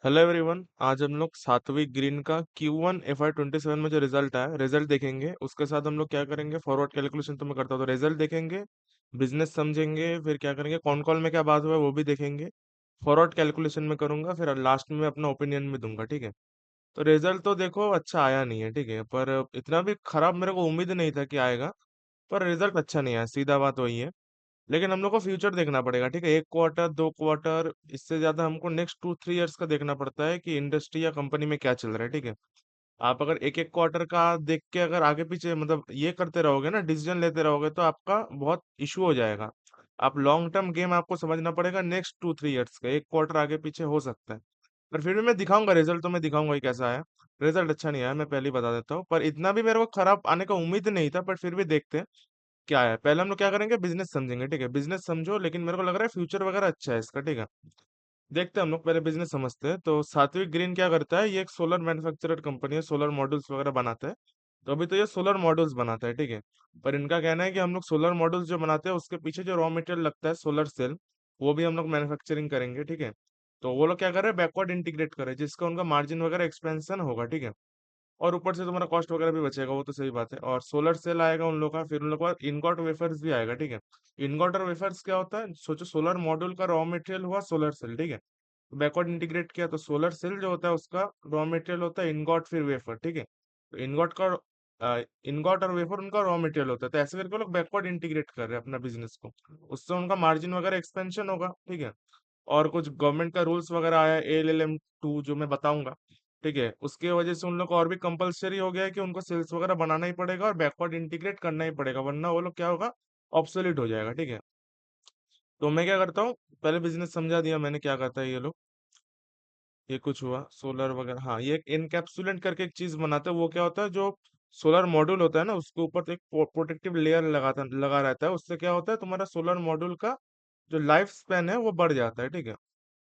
Hello everyone. आज हम लोग सात्विक ग्रीन का Q1 FY 27 में जो रिजल्ट आया रिजल्ट देखेंगे। उसके साथ हम लोग क्या करेंगे, फॉरवर्ड कैलकुलेशन तो मैं करता हूँ, तो रिजल्ट देखेंगे, बिजनेस समझेंगे, फिर क्या करेंगे, कौन कॉल में क्या बात हुआ है वो भी देखेंगे। फॉरवर्ड कैलकुलेशन में करूंगा, फिर लास्ट में मैं अपना ओपिनियन भी दूंगा, ठीक है। तो रिजल्ट तो देखो अच्छा आया नहीं है, ठीक है, पर इतना भी खराब मेरे को उम्मीद नहीं था कि आएगा। पर रिजल्ट अच्छा नहीं आया, सीधा बात वही है। लेकिन हम लोग को फ्यूचर देखना पड़ेगा, ठीक है, एक क्वार्टर दो क्वार्टर इससे ज्यादा हमको नेक्स्ट 2-3 इयर्स का देखना पड़ता है कि इंडस्ट्री या कंपनी में क्या चल रहा है, ठीक है। आप अगर एक एक क्वार्टर का देख के अगर आगे पीछे मतलब ये करते रहोगे ना, डिसीजन लेते रहोगे, तो आपका बहुत इशू हो जाएगा। आप लॉन्ग टर्म गेम आपको समझना पड़ेगा, नेक्स्ट 2-3 इयर्स का एक क्वार्टर आगे पीछे हो सकता है। पर फिर भी मैं दिखाऊंगा रिजल्ट, तो मैं दिखाऊंगा ही कैसा है। रिजल्ट अच्छा नहीं आया, मैं पहले ही बता देता हूँ, पर इतना भी मेरे को खराब आने का उम्मीद नहीं था, पर फिर भी देखते हैं क्या है। पहले हम लोग क्या करेंगे, बिजनेस समझेंगे, ठीक है, बिजनेस समझो, लेकिन मेरे को लग रहा है फ्यूचर वगैरह अच्छा है इसका, ठीक है। देखते हैं, हम लोग पहले बिजनेस समझते हैं। तो सात्विक ग्रीन क्या करता है, ये एक सोलर मैन्युफैक्चरर कंपनी है, सोलर मॉड्यूल्स वगैरह बनाता है। तो अभी तो ये सोलर मॉड्यूल्स बनाता है, ठीक है। पर इनका कहना है कि हम लोग सोलर मॉड्यूल्स जो बनाते हैं उसके पीछे जो रॉ मटेरियल लगता है, सोलर सेल, वो भी हम लोग मैन्युफैक्चरिंग करेंगे, ठीक है। तो वो लोग क्या कर रहे हैं, बैकवर्ड इंटीग्रेट कर रहे हैं, जिसका उनका मार्जिन वगैरह एक्सपेंशन होगा, ठीक है। और ऊपर से तुम्हारा कॉस्ट वगैरह भी बचेगा, वो तो सही बात है। और सोलर सेल आएगा उन लोग का, फिर उन लोग का इनगॉट वेफर्स भी आएगा, ठीक है। इनगॉट और वेफर्स क्या होता है, सोचो सोलर मॉड्यूल का रॉ मटेरियल हुआ सोलर सेल, ठीक है। बैकवर्ड इंटीग्रेट किया तो सोलर सेल जो होता है उसका रॉ मटेरियल होता है इनगॉट फिर वेफर, ठीक है। तो इनगॉट और वेफर उनका रॉ मटेरियल होता है, तो ऐसे करके वो लोग बैकवर्ड इंटीग्रेट कर रहे हैं अपना बिजनेस को। उससे उनका मार्जिन वगैरह एक्सपेंशन होगा, ठीक है। और कुछ गवर्नमेंट का रूल्स वगैरह आया ALLM 2 जो मैं बताऊंगा, ठीक है। उसके वजह से उन लोग को और भी कंपलसरी हो गया है कि उनको सेल्स वगैरह बनाना ही पड़ेगा और बैकवर्ड इंटीग्रेट करना ही पड़ेगा, वरना वो लोग क्या होगा, ऑब्सोलीट हो जाएगा, ठीक है। तो मैं क्या करता हूँ, पहले बिजनेस समझा दिया मैंने क्या करता है ये लोग। ये कुछ हुआ सोलर वगैरह, हाँ, ये एक इनकैप्सुलेंट करके एक चीज बनाते हैं। वो क्या होता है, जो सोलर मॉड्यूल होता है ना, उसके ऊपर तो एक प्रोटेक्टिव लेयर लगा रहता है। उससे क्या होता है, तुम्हारा सोलर मॉड्यूल का जो लाइफ स्पैन है वो बढ़ जाता है, ठीक है।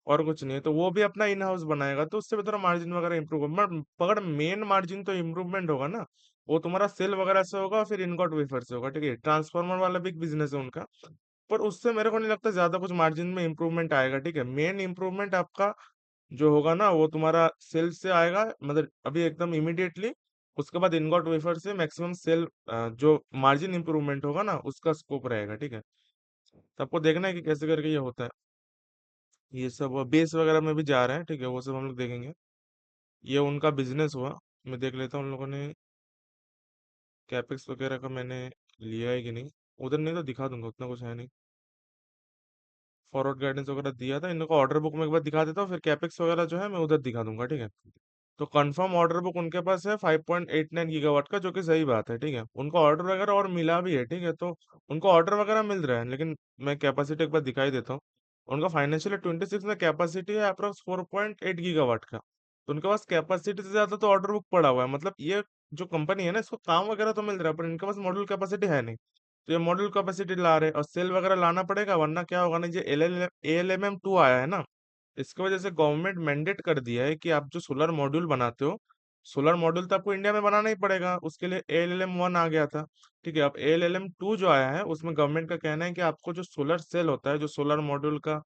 और कुछ नहीं है, तो वो भी अपना इन हाउस बनाएगा, तो उससे भी थोड़ा मार्जिन वगैरह इंप्रूव होगा। मगर मेन मार्जिन तो इम्प्रूवमेंट होगा ना, वो तुम्हारा सेल वगैरह से होगा, फिर इनगॉट वेफर से होगा, ठीक है। ट्रांसफार्मर वाला बिग बिजनेस है उनका, पर उससे मेरे को नहीं लगता ज्यादा कुछ मार्जिन में इंप्रूवमेंट आएगा, ठीक है। मेन इंप्रूवमेंट आपका जो होगा ना, वो तुम्हारा सेल से आएगा, मतलब अभी एकदम इमिडिएटली। उसके बाद इनगॉट वेफर से मैक्सिमम सेल, जो मार्जिन इंप्रूवमेंट होगा ना उसका स्कोप रहेगा, ठीक है। तो आपको देखना है कि कैसे करके ये होता है। ये सब बेस वगैरह में भी जा रहे हैं, ठीक है, वो सब हम लोग देखेंगे। ये उनका बिजनेस हुआ। मैं देख लेता हूँ उन लोगों ने कैपेक्स वगैरह का मैंने लिया है कि नहीं। उधर नहीं तो दिखा दूंगा, उतना कुछ है नहीं। फॉरवर्ड गाइडेंस वगैरह दिया था इन लोग को, ऑर्डर बुक में एक बार दिखा देता हूँ, फिर कैपेक्स वगैरह जो है मैं उधर दिखा दूंगा, ठीक है। तो कंफर्म ऑर्डर बुक उनके पास है 5.89 गीगावाट का, जो कि सही बात है, ठीक है। उनको ऑर्डर वगैरह और मिला भी है, ठीक है। तो उनको ऑर्डर वगैरह मिल रहा है, लेकिन मैं कैपेसिटी एक बार दिखाई देता हूँ। उनका फाइनेंशियल 26 में कैपेसिटी है अप्रोक्स 4.8 गीगावाट का। तो उनके पास कैपेसिटी से ज्यादा तो ऑर्डर बुक पड़ा हुआ है, मतलब ये जो कंपनी है ना, इसको काम वगैरह तो मिल रहा है, पर इनके पास मॉड्यूल कैपेसिटी है नहीं। तो ये मॉड्यूल कैपेसिटी ला रहे हैं, और सेल वगैरह लाना पड़ेगा, वरना क्या होगा ना, जो ALMM 2 आया है ना, इसकी वजह से गवर्नमेंट मैंडेट कर दिया है कि आप जो सोलर मॉड्यूल बनाते हो, सोलर मॉड्यूल तो आपको इंडिया में बनाना ही पड़ेगा, उसके लिए ALLM 1 आ गया था, ठीक है। अब ALLM 2 जो आया है, उसमें गवर्नमेंट का कहना है कि आपको जो सोलर सेल होता है, जो सोलर मॉड्यूल का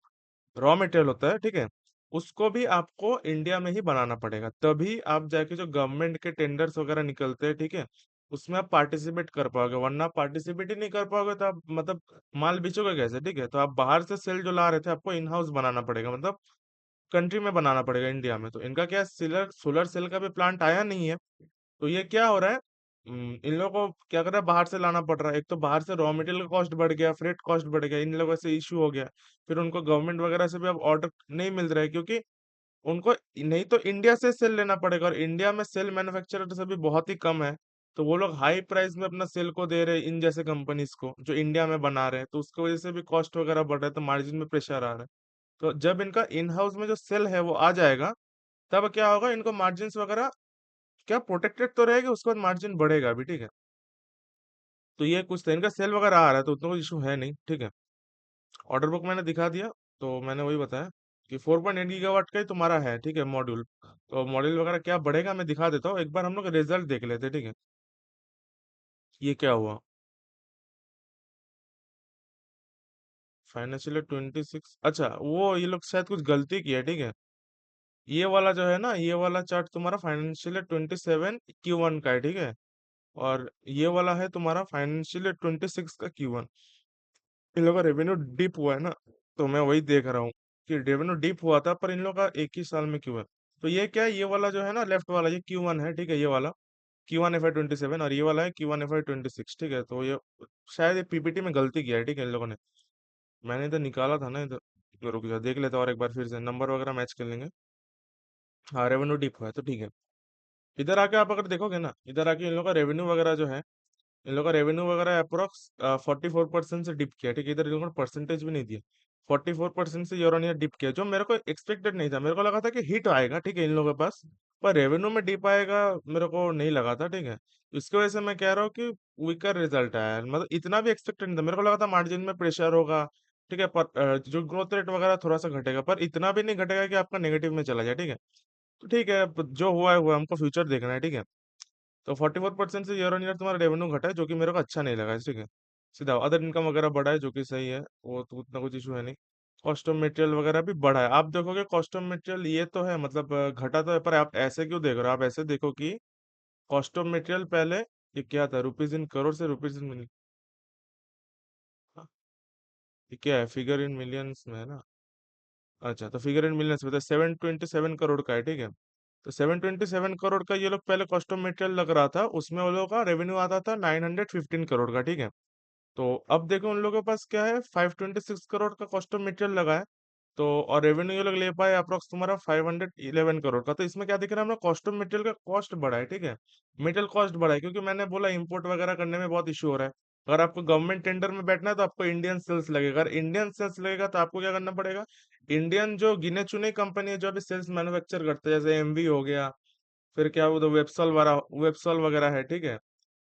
रॉ मटेरियल होता है, ठीक है, उसको भी आपको इंडिया में ही बनाना पड़ेगा, तभी आप जाके जो गवर्नमेंट के टेंडर्स वगैरह निकलते हैं, ठीक है, उसमें आप पार्टिसिपेट कर पाओगे। वरना पार्टिसिपेट ही नहीं कर पाओगे तो आप मतलब माल बेचोगे कैसे, ठीक है। तो आप बाहर से सेल जो ला रहे थे, आपको इन हाउस बनाना पड़ेगा, मतलब कंट्री में बनाना पड़ेगा, इंडिया में। तो इनका क्या, सोलर सोलर सेल का भी प्लांट आया नहीं है। तो ये क्या हो रहा है, इन लोगों को क्या कर रहा है, बाहर से लाना पड़ रहा है। एक तो बाहर से रॉ मटेरियल का कॉस्ट बढ़ गया, फ्रेट कॉस्ट बढ़ गया, इन लोगों से इशू हो गया। फिर उनको गवर्नमेंट वगैरह से भी अब ऑर्डर नहीं मिल रहा है, क्योंकि उनको नहीं तो इंडिया से सेल लेना पड़ेगा, और इंडिया में सेल मैन्युफैक्चरर से भी बहुत ही कम है। तो वो लोग हाई प्राइस में अपना सेल को दे रहे हैं इन जैसे कंपनीज को जो इंडिया में बना रहे हैं, तो उसकी वजह से भी कॉस्ट वगैरह बढ़ रहा है, तो मार्जिन में प्रेशर आ रहा है। तो जब इनका इन हाउस में जो सेल है वो आ जाएगा, तब क्या होगा, इनको मार्जिन वगैरह क्या प्रोटेक्टेड तो रहेगी, उसके बाद मार्जिन बढ़ेगा भी, ठीक है। तो ये कुछ था, इनका सेल वगैरह आ रहा है, तो उतना कोई इशू है नहीं, ठीक है। ऑर्डर बुक मैंने दिखा दिया, तो मैंने वही बताया कि 4.8 गीगावाट का ही तुम्हारा है, ठीक है, मॉड्यूल। तो मॉड्यूल वगैरह क्या बढ़ेगा मैं दिखा देता हूँ, एक बार हम लोग रिजल्ट देख लेते हैं, ठीक है। ये क्या हुआ, फाइनेंशियल 26, अच्छा वो ये लोग शायद कुछ गलती की है, ठीक है। ये वाला जो है ना, ये वाला चार्ट तुम्हारा फाइनेंशियल 27 Q1 का है, ठीक है। और ये वाला है तुम्हारा फाइनेंशियल 26 का Q1। इन लोगों का रेवेन्यू डिप हुआ है ना, तो मैं वही देख रहा हूँ कि रेवेन्यू डिप हुआ था, पर इन लोगों का एक ही साल में क्यों है। तो ये क्या है, ये वाला जो है ना लेफ्ट वाला, ये Q1 है, ठीक है, ये वाला Q1 FY 27, और ये वाला है Q1 FY 26, ठीक है। तो ये शायद ये पीपीटी में गलती किया है, ठीक है, इन लोगों ने। मैंने इधर निकाला था ना इधर। तो रुक जा, देख लेता हूँ और एक बार फिर से नंबर वगैरह मैच कर लेंगे। हाँ, रेवेन्यू डिप हुआ है तो ठीक है। इधर आके आप अगर देखोगे ना, इधर आके इन लोगों का रेवेन्यू वगैरह जो है, इन लोगों का रेवेन्यू वगैरह अप्रोक्स 44% से डिप किया, ठीक है। इधर इन लोगों ने परसेंटेज भी नहीं दिया। 44% से ईयर ऑन ईयर डिप किया, जो मेरे को एक्सपेक्टेड नहीं था। मेरे को लगा था कि हिट आएगा, ठीक है, इन लोगों के पास। पर रेवेन्यू में डिप आएगा मेरे को नहीं लगा था, ठीक है। इसकी वजह से मैं कह रहा हूँ कि वीकर रिजल्ट आया है। मतलब इतना भी एक्सपेक्टेड नहीं था, मेरे को लगा था मार्जिन में प्रेशर होगा, ठीक है। पर जो ग्रोथ रेट वगैरह थोड़ा सा घटेगा, पर इतना भी नहीं घटेगा कि आपका नेगेटिव में चला जाए, ठीक है। तो ठीक है, जो हुआ है हुआ, हमको फ्यूचर देखना है, ठीक है। तो 44% से ईयर ऑन ईयर तुम्हारा रेवेन्यू घटा है, जो कि मेरे को अच्छा नहीं लगा है, ठीक है। सीधा अदर इनकम वगैरह बढ़ा है, जो कि सही है, वो तो उतना कुछ इशू है नहीं। कॉस्ट ऑफ मटेरियल वगैरह भी बढ़ा है, आप देखोगे कॉस्ट ऑफ मटेरियल ये तो है, मतलब घटा तो है, पर आप ऐसे क्यों देख रहे हो? आप ऐसे देखो कि कॉस्ट ऑफ मटेरियल पहले ये क्या था, रुपीज इन करोड़ से रुपीज इन मिलियन। ये क्या है, फिगर इन मिलियंस में है ना। अच्छा, तो फिगर इन मिलियंस में तो 727 करोड़ का है, ठीक है। तो 727 करोड़ का ये लोग पहले कॉस्ट ऑफ मटेरियल लग रहा था, उसमें वो लोगों का रेवेन्यू आता था 915 करोड़ का, ठीक है। तो अब देखो उन लोगों के पास क्या है, 526 करोड़ का कॉस्ट ऑफ मटेरियल लगा है। तो और रेवेन्यू ये लोग ले पाए अप्रोक्स तुम्हारा 511 करोड़ का। तो इसमें क्या दिख रहा है, हमारा कॉस्ट ऑफ मटेरियल का कॉस्ट बढ़ा है, ठीक है। मटेरियल कॉस्ट बढ़ा है, क्योंकि मैंने बोला इंपोर्ट वगैरह करने में बहुत इशू हो रहा है। अगर आपको गवर्नमेंट टेंडर में बैठना है तो आपको इंडियन सेल्स लगेगा। अगर इंडियन सेल्स लगेगा तो आपको क्या करना पड़ेगा, इंडियन जो गिने चुने कंपनी है जो अभी सेल्स मैन्युफैक्चर करते हैं, जैसे एमवी हो गया, फिर क्या वो तो वेबसॉल वगैरह है, ठीक है।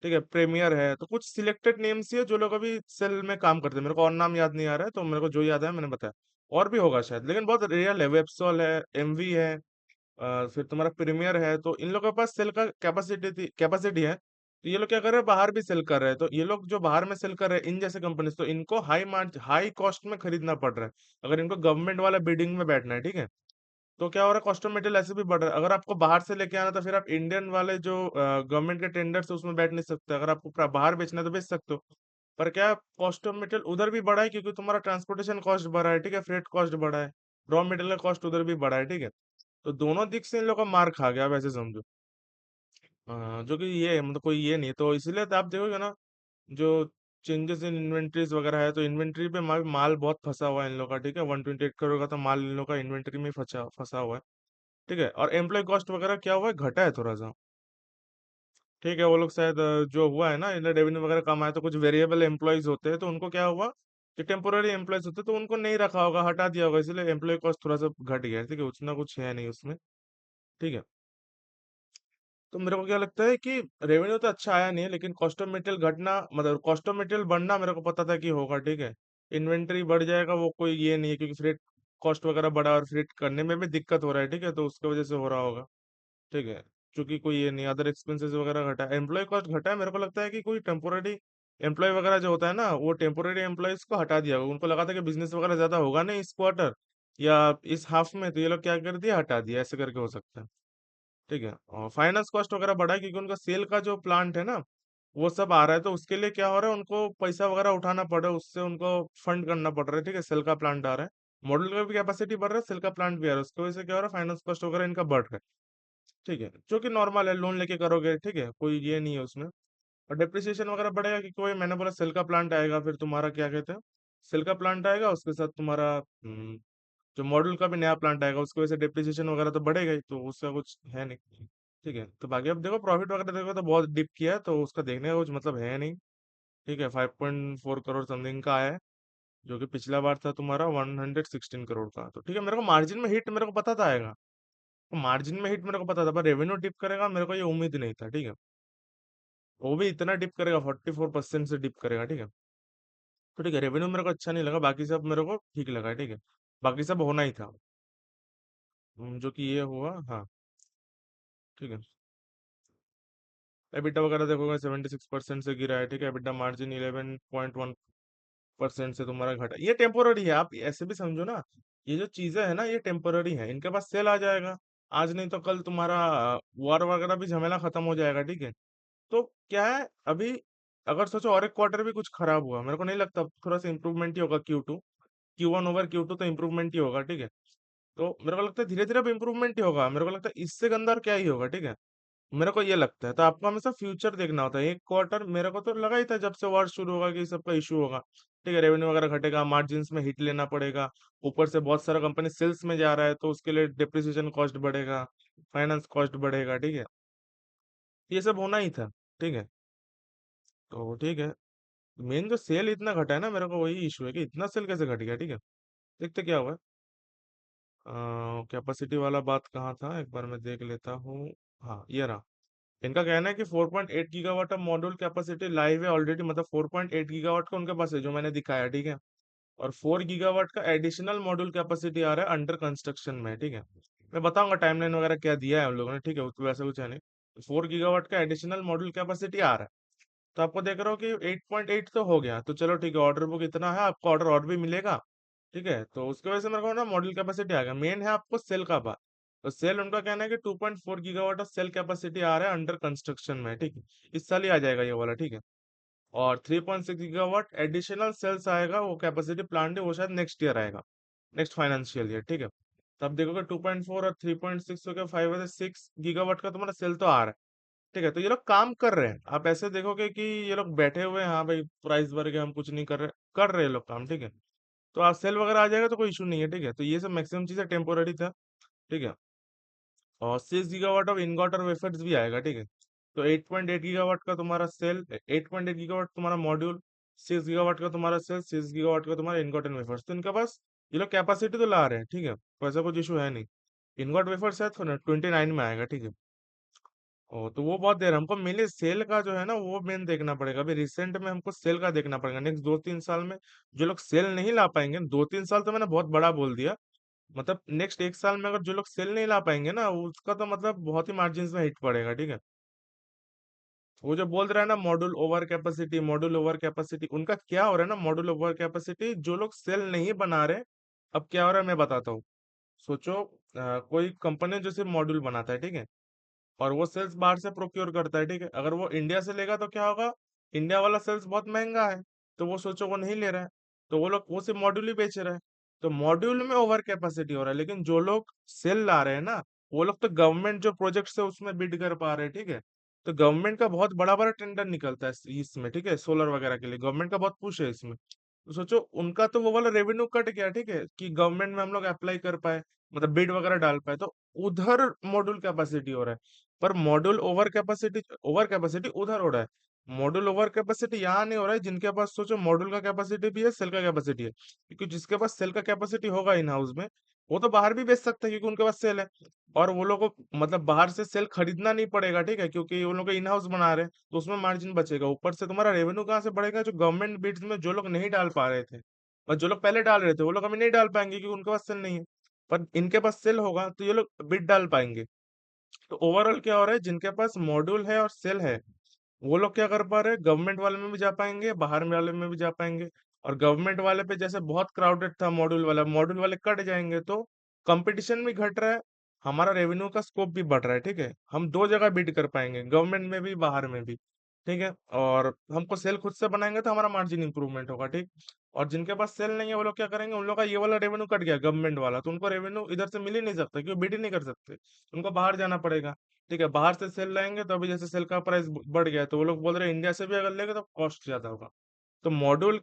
ठीक है, प्रीमियर है, तो कुछ सिलेक्टेड नेम्स ही है जो लोग अभी सेल में काम करते हैं। मेरे को और नाम याद नहीं आ रहा है, तो मेरे को जो याद है मैंने बताया। और भी होगा शायद, लेकिन बहुत रियल है। वेबसॉल है, एमवी है, फिर तुम्हारा प्रीमियर है। तो इन लोगों के पास सेल का कैपेसिटी है। तो ये लोग क्या कर रहे हैं, बाहर भी सेल कर रहे हैं। तो ये लोग जो बाहर में सेल कर रहे हैं इन जैसे कंपनी, तो इनको हाई कॉस्ट में खरीदना पड़ रहा है, अगर इनको गवर्नमेंट वाला बिडिंग में बैठना है, ठीक है। तो क्या हो रहा है, कॉस्ट ऑफ मटेरियल ऐसे भी बढ़ रहा है। अगर आपको बाहर से लेके आना तो फिर आप इंडियन वाले जो गवर्नमेंट के टेंडर्स है उसमें बैठ नहीं सकते। अगर आपको बाहर बेचना है तो बेच सकते हो। पर क्या, कॉस्ट ऑफ मटेरियल उधर भी बढ़ा है, क्योंकि तुम्हारा ट्रांसपोर्टेशन कॉस्ट बढ़ा है, ठीक है, फ्रेट कॉस्ट बढ़ा है, रॉ मटेरियल का कॉस्ट उधर भी बढ़ा है, ठीक है। तो दोनों दिख से इन लोग का मार खा गया, वैसे समझो। जो कि ये है, मतलब कोई ये नहीं है। तो इसीलिए तो आप देखोगे ना, जो चेंजेस इन इन्वेंट्रीज वगैरह है, तो इन्वेंट्री पे माल बहुत फंसा हुआ है इन लोग का, ठीक है। 128 करोड़ का तो माल इन लोग का इन्वेंट्री में फंसा फंसा हुआ है, ठीक है। और एम्प्लॉय कॉस्ट वगैरह क्या हुआ है, घटा है थोड़ा सा, ठीक है। वो लोग शायद जो हुआ है ना, इन्हें रेवेन्यू वगैरह कम आया, तो कुछ वेरिएबल एम्प्लॉयज होते हैं, तो उनको क्या हुआ कि टेम्पोररी एम्प्लॉयज होते हैं, तो उनको नहीं रखा होगा, हटा दिया होगा, इसलिए एम्प्लॉय कॉस्ट थोड़ा सा घट गया है, ठीक है। उतना कुछ है नहीं उसमें, ठीक है। तो मेरे को क्या लगता है कि रेवेन्यू तो अच्छा आया नहीं है, लेकिन कॉस्ट ऑफ मटेरियल घटना, मतलब कॉस्ट ऑफ मटेरियल बढ़ना मेरे को पता था कि होगा, ठीक है। इन्वेंट्री बढ़ जाएगा, वो कोई ये नहीं है, क्योंकि फ्रेट कॉस्ट वगैरह बढ़ा और फ्रेट करने में भी दिक्कत हो रहा है, ठीक है, तो उसकी वजह से हो रहा होगा, ठीक है। क्योंकि कोई ये नहीं, अदर एक्सपेंसेस वगैरह घटा है, एम्प्लॉय कॉस्ट घटा है। मेरे को लगता है कि कोई टेम्पोररी एम्प्लॉय वगैरह जो होता है ना, वो टेम्पोररी एम्प्लॉयज को हटा दिया होगा। उनको लगा था कि बिजनेस वगैरह ज्यादा होगा नहीं इस क्वार्टर या इस हाफ में, तो ये लोग क्या कर दिया, हटा दिया, ऐसे करके हो सकता है, ठीक है। और फाइनेंस कॉस्ट वगैरह बढ़ा है, क्योंकि उनका सेल का जो प्लांट है ना, वो सब आ रहा है, तो उसके लिए क्या हो रहा है, उनको पैसा वगैरह उठाना पड़ रहा है, उससे उनको फंड करना पड़ रहा है, ठीक है। सेल का प्लांट आ रहा है, मॉडल का भी कैपेसिटी बढ़ रहा है, सेल का प्लांट भी आ रहा है, उसकी वजह से क्या हो रहा है, फाइनेंस कॉस्ट वगैरह इनका बढ़ रहा है, ठीक है। जो कि नॉर्मल है, लोन लेके करोगे, ठीक है, कोई ये नहीं है उसमें। और डिप्रिसिएशन वगैरह बढ़ेगा, क्योंकि वही मैंने बोला, सेल का प्लांट आएगा, फिर तुम्हारा क्या कहते हैं, सेल का प्लांट आएगा, उसके साथ तुम्हारा जो मॉडल का भी नया प्लांट आएगा, उसकी वजह से डिप्रिसिएशन वगैरह तो बढ़ेगा ही, तो उसका कुछ है नहीं, ठीक है। तो बाकी अब देखो प्रॉफिट वगैरह देखो तो बहुत डिप किया है, तो उसका देखने का कुछ मतलब है नहीं, ठीक है। 5.4 करोड़ समथिंग का आया है, जो कि पिछला बार था तुम्हारा 116 करोड़ का। तो ठीक है, मेरे को मार्जिन में हिट मेरे को पता था आएगा, मार्जिन में हिट मेरे को पता था, पर रेवेन्यू डिप करेगा मेरे को ये उम्मीद नहीं था, ठीक है। वो भी इतना डिप करेगा, 44% से डिप करेगा, ठीक है। तो ठीक है, रेवेन्यू मेरे को अच्छा नहीं लगा, बाकी सब मेरे को ठीक लगा, ठीक है। बाकी सब होना ही था। जो कि ये हुआ, हाँ, ठीक है। एबिटा वगैरह देखोगे 76% से गिरा है, ठीक है। एबिटा मार्जिन 11.1% से तुम्हारा घटा, ये टेम्पोररी है, आप ऐसे भी समझो ना। ये जो चीजें है ना ये टेम्पररी है, इनके पास सेल आ जाएगा, आज नहीं तो कल तुम्हारा वॉर वगैरह भी झमेला खत्म हो जाएगा, ठीक है। तो क्या है अभी, अगर सोचो और एक क्वार्टर भी कुछ खराब हुआ, मेरे को नहीं लगता, थोड़ा सा इंप्रूवमेंट ही होगा Q2, Q1 ओवर Q2 तो इंप्रूवमेंट ही होगा, ठीक है। तो मेरे को लगता है धीरे धीरे अब इंप्रूवमेंट ही होगा, मेरे को लगता है इससे गंदा और क्या ही होगा, ठीक है। मेरे को ये लगता है, तो आपको हमेशा फ्यूचर देखना होता है। एक क्वार्टर मेरे को तो लगा ही था जब से वॉर शुरू होगा कि सबका इशू होगा, ठीक है, रेवेन्यू वगैरह घटेगा, मार्जिन्स में हिट लेना पड़ेगा, ऊपर से बहुत सारा कंपनी सेल्स में जा रहा है तो उसके लिए डिप्रिसिएशन कॉस्ट बढ़ेगा, फाइनेंस कॉस्ट बढ़ेगा, ठीक है। ये सब होना ही था, ठीक है। तो ठीक है, मेन जो सेल इतना घटा है ना, मेरे को वही इशू है कि इतना सेल कैसे घट गया, ठीक है। देखते क्या हुआ। कैपेसिटी वाला बात कहाँ था, एक बार मैं देख लेता हूँ। हाँ ये रहा। इनका कहना है कि 4.8 गीगावाट का मॉड्यूल कैपेसिटी लाइव है ऑलरेडी, मतलब 4.8 गीगावाट का उनके पास है जो मैंने दिखाया, ठीक है। और 4 गीगावाट का एडिशनल मॉड्यूल कैपेसिटी आ रहा है अंडर कंस्ट्रक्शन में, ठीक है। मैं बताऊंगा टाइमलाइन वगैरह क्या दिया है उन लोगों ने, ठीक है, वैसा कुछ है नहीं। 4 गीगावाट का एडिशनल मॉड्यूल कैपेसिटी आ रहा है। तो आपको देख रहा हो कि 8.8 तो हो गया, तो चलो ठीक है, ऑर्डर बुक इतना है, आपको ऑर्डर और भी मिलेगा, ठीक है। तो उसकी वजह से मेरे को ना मॉड्यूल कैपेसिटी आ गया। मेन है आपको सेल का बात। तो सेल उनका कहना है कि 2.4 गीगावाट ऑफ सेल कैपेसिटी आ रहा है अंडर कंस्ट्रक्शन में, ठीक है। इस साल ही आ जाएगा ये वाला, ठीक है। और 3.6 गीगावाट एडिशनल सेल्स आएगा, वो कैपेसिटी प्लान है, वो शायद नेक्स्ट ईयर आएगा, नेक्स्ट फाइनेंशियल ईयर, ठीक है। तब देखोगे 2.4 और 3.6 हो गया, 5 से 6 गीगावाट का तुम्हारा सेल तो आ रहा है, ठीक है। तो ये लोग काम कर रहे हैं, आप ऐसे देखोगे कि ये लोग बैठे हुए हैं, हाँ भाई प्राइस बढ़ गया हम कुछ नहीं कर रहे, कर रहे हैं लोग काम, ठीक है। तो आप सेल वगैरह आ जाएगा तो कोई इशू नहीं है, ठीक है। तो ये सब मैक्सिमम चीजें टेम्पोररी था, ठीक है। और 6 गीगावाट ऑफ इनवर्टर वेफर्स भी आएगा, ठीक है। तो 8.8 गीगावाट का तुम्हारा सेल, 8.8 गीगावाट तुम्हारा मॉड्यूल, 6 गीगावाट का तुम्हारा सेल, 6 गीगावाट का तुम्हारा इनवर्टर वेफर्स, तो इनके पास ये लोग कैपेसिटी तो ला रहे हैं, ठीक है। तो ऐसा कुछ इशू है नहीं। इनवर्ट वेफर्स है तो 29 में आएगा, ठीक है। ओ तो वो बहुत देर, हमको मेनली सेल का जो है ना वो मेन देखना पड़ेगा, अभी रिसेंट में हमको सेल का देखना पड़ेगा, नेक्स्ट 2-3 साल में जो लोग सेल नहीं ला पाएंगे, 2-3 साल तो मैंने बहुत बड़ा बोल दिया, मतलब नेक्स्ट 1 साल में अगर जो लोग सेल नहीं ला पाएंगे ना, उसका तो मतलब बहुत ही मार्जिन में हिट पड़ेगा, ठीक है। वो जो बोल रहा है ना module over capacity, module over capacity, उनका क्या हो रहा है ना, मॉड्यूल ओवर कैपेसिटी जो लोग सेल नहीं बना रहे, अब क्या हो रहा है मैं बताता हूँ। सोचो कोई कंपनी जो सिर्फ मॉड्यूल बनाता है, ठीक है, और वो सेल्स बाहर से प्रोक्योर करता है, ठीक है। अगर वो इंडिया से लेगा तो क्या होगा, इंडिया वाला सेल्स बहुत महंगा है, तो वो सोचो वो नहीं ले रहा है, तो वो लोग वो सिर्फ मॉड्यूल ही बेच रहा है। तो मॉड्यूल में ओवर कैपेसिटी हो रहा है, लेकिन जो लोग सेल ला रहे हैं ना, वो लोग तो गवर्नमेंट जो प्रोजेक्ट है उसमें बिड कर पा रहे हैं, ठीक है। तो गवर्नमेंट का बहुत बड़ा बड़ा टेंडर निकलता है इसमें, ठीक है, सोलर वगैरह के लिए गवर्नमेंट का बहुत पुश है इसमें। तो सोचो उनका तो वो वाला रेवेन्यू कट गया, ठीक है, कि गवर्नमेंट में हम लोग अप्लाई कर पाए, मतलब बिड वगैरह डाल पाए, तो उधर मॉड्यूल कैपेसिटी हो रहा है। पर मॉड्यूल ओवर कैपेसिटी उधर हो रहा है। मॉड्यूल ओवर कैपेसिटी यहाँ नहीं हो रहा है, जिनके पास सोचो मॉड्यूल का कैपेसिटी भी है, सेल का कैपेसिटी है, क्योंकि जिसके पास सेल का कैपेसिटी होगा इन हाउस में, वो तो बाहर भी बेच सकता है क्योंकि उनके पास सेल है। और वो लोग को मतलब बाहर से सेल खरीदना नहीं पड़ेगा, ठीक है, क्योंकि वो लोग इन हाउस बना रहे हैं, तो उसमें मार्जिन बचेगा। ऊपर से तुम्हारा रेवेन्यू कहाँ से बढ़ेगा, जो गवर्नमेंट बिड्स में जो लोग नहीं डाल पा रहे थे, और जो लोग पहले डाल रहे थे वो लोग अभी नहीं डाल पाएंगे क्योंकि उनके पास सेल नहीं है। पर इनके पास सेल होगा तो ये लोग बिड डाल पाएंगे। तो ओवरऑल क्या हो रहा है, जिनके पास मॉड्यूल है और सेल है, वो लोग क्या कर पा रहे हैं, गवर्नमेंट वाले में भी जा पाएंगे, बाहर में वाले में भी जा पाएंगे। और गवर्नमेंट वाले पे जैसे बहुत क्राउडेड था, मॉड्यूल वाले कट जाएंगे तो कंपटीशन भी घट रहा है, हमारा रेवेन्यू का स्कोप भी बढ़ रहा है, ठीक है। हम दो जगह बिड कर पाएंगे, गवर्नमेंट में भी बाहर में भी, ठीक है। और हमको सेल खुद से बनाएंगे तो हमारा मार्जिन इंप्रूवमेंट होगा, ठीक। और जिनके पास सेल नहीं है वो लोग क्या करेंगे, उन लोग का ये वाला रेवेन्यू कट गया गवर्नमेंट वाला, तो उनको रेवेन्यू इधर से मिल ही नहीं सकता क्योंकि बिड ही नहीं कर सकते, उनको बाहर जाना पड़ेगा, ठीक है। बाहर से सेल लाएंगे तो अभी जैसे सेल का प्राइस बढ़ गया है, तो वो लोग बोल रहे हैं इंडिया से भी अगर लेंगे तो कॉस्ट ज्यादा होगा। तो मॉड्यूल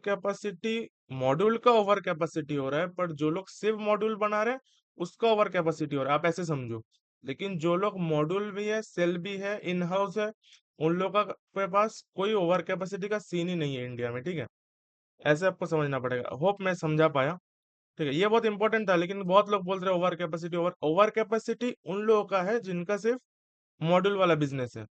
का ओवर कैपेसिटी हो रहा है, पर जो लोग सिर्फ मॉड्यूल बना रहे हैं उसका ओवर कैपेसिटी हो रहा है, आप ऐसे समझो। लेकिन जो लोग मॉड्यूल भी है, सेल भी है, इन हाउस है, उन लोगों के पास कोई ओवर कैपेसिटी का सीन ही नहीं है इंडिया में, ठीक है। ऐसे आपको समझना पड़ेगा, होप मैं समझा पाया, ठीक है। ये बहुत इंपॉर्टेंट था, लेकिन बहुत लोग बोल रहे हैं ओवर कैपेसिटी, ओवर कैपेसिटी उन लोगों का है जिनका सिर्फ मॉड्यूल वाला बिजनेस है।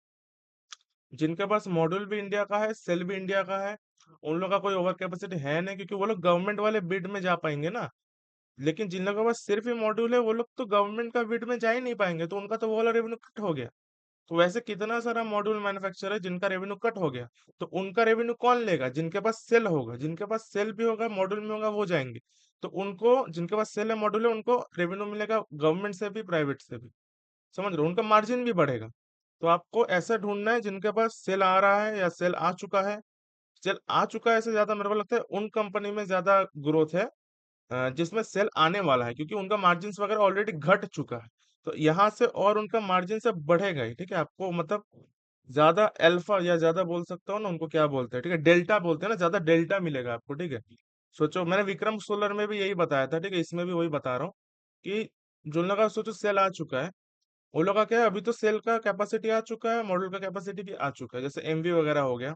जिनके पास मॉड्यूल भी इंडिया का है, सेल भी इंडिया का है, उन लोगों का कोई ओवर कैपेसिटी है नहीं, क्योंकि वो लोग गवर्नमेंट वाले बिड में जा पाएंगे ना। लेकिन जिन लोगों के पास सिर्फ ही मॉड्यूल है वो लोग तो गवर्नमेंट का बिड में जा ही नहीं पाएंगे, तो उनका तो वो वाला रेवेन्यू कट हो गया। तो वैसे कितना सारा मॉड्यूल मैन्युफैक्चर है जिनका रेवेन्यू कट हो गया। तो उनका रेवेन्यू कौन लेगा? जिनके पास सेल होगा, जिनके पास सेल भी होगा मॉड्यूल में होगा वो जाएंगे। तो उनको, जिनके पास सेल है मॉड्यूल है, उनको रेवेन्यू मिलेगा गवर्नमेंट से भी प्राइवेट से भी। समझ रहे हो, उनका मार्जिन भी बढ़ेगा। तो आपको ऐसा ढूंढना है जिनके पास सेल आ रहा है या सेल आ चुका है। सेल आ चुका है से ज्यादा मेरे को लगता है उन कंपनी में ज्यादा ग्रोथ है जिसमें सेल आने वाला है, क्योंकि उनका मार्जिन वगैरह ऑलरेडी घट चुका है। तो यहाँ से और उनका मार्जिन से बढ़ेगा ही, ठीक है। आपको मतलब ज्यादा अल्फा या ज्यादा बोल सकता हूँ ना, उनको क्या बोलते हैं, ठीक है, डेल्टा बोलते हैं ना, ज्यादा डेल्टा मिलेगा आपको, ठीक है। सोचो, मैंने विक्रम सोलर में भी यही बताया था, ठीक है, इसमें भी वही बता रहा हूँ कि जो लोग का सोचो सेल आ चुका है, वो लोग का क्या है, अभी तो सेल का कैपेसिटी आ चुका है, मॉडल का कैपेसिटी भी आ चुका है, जैसे एमवी वगैरह हो गया,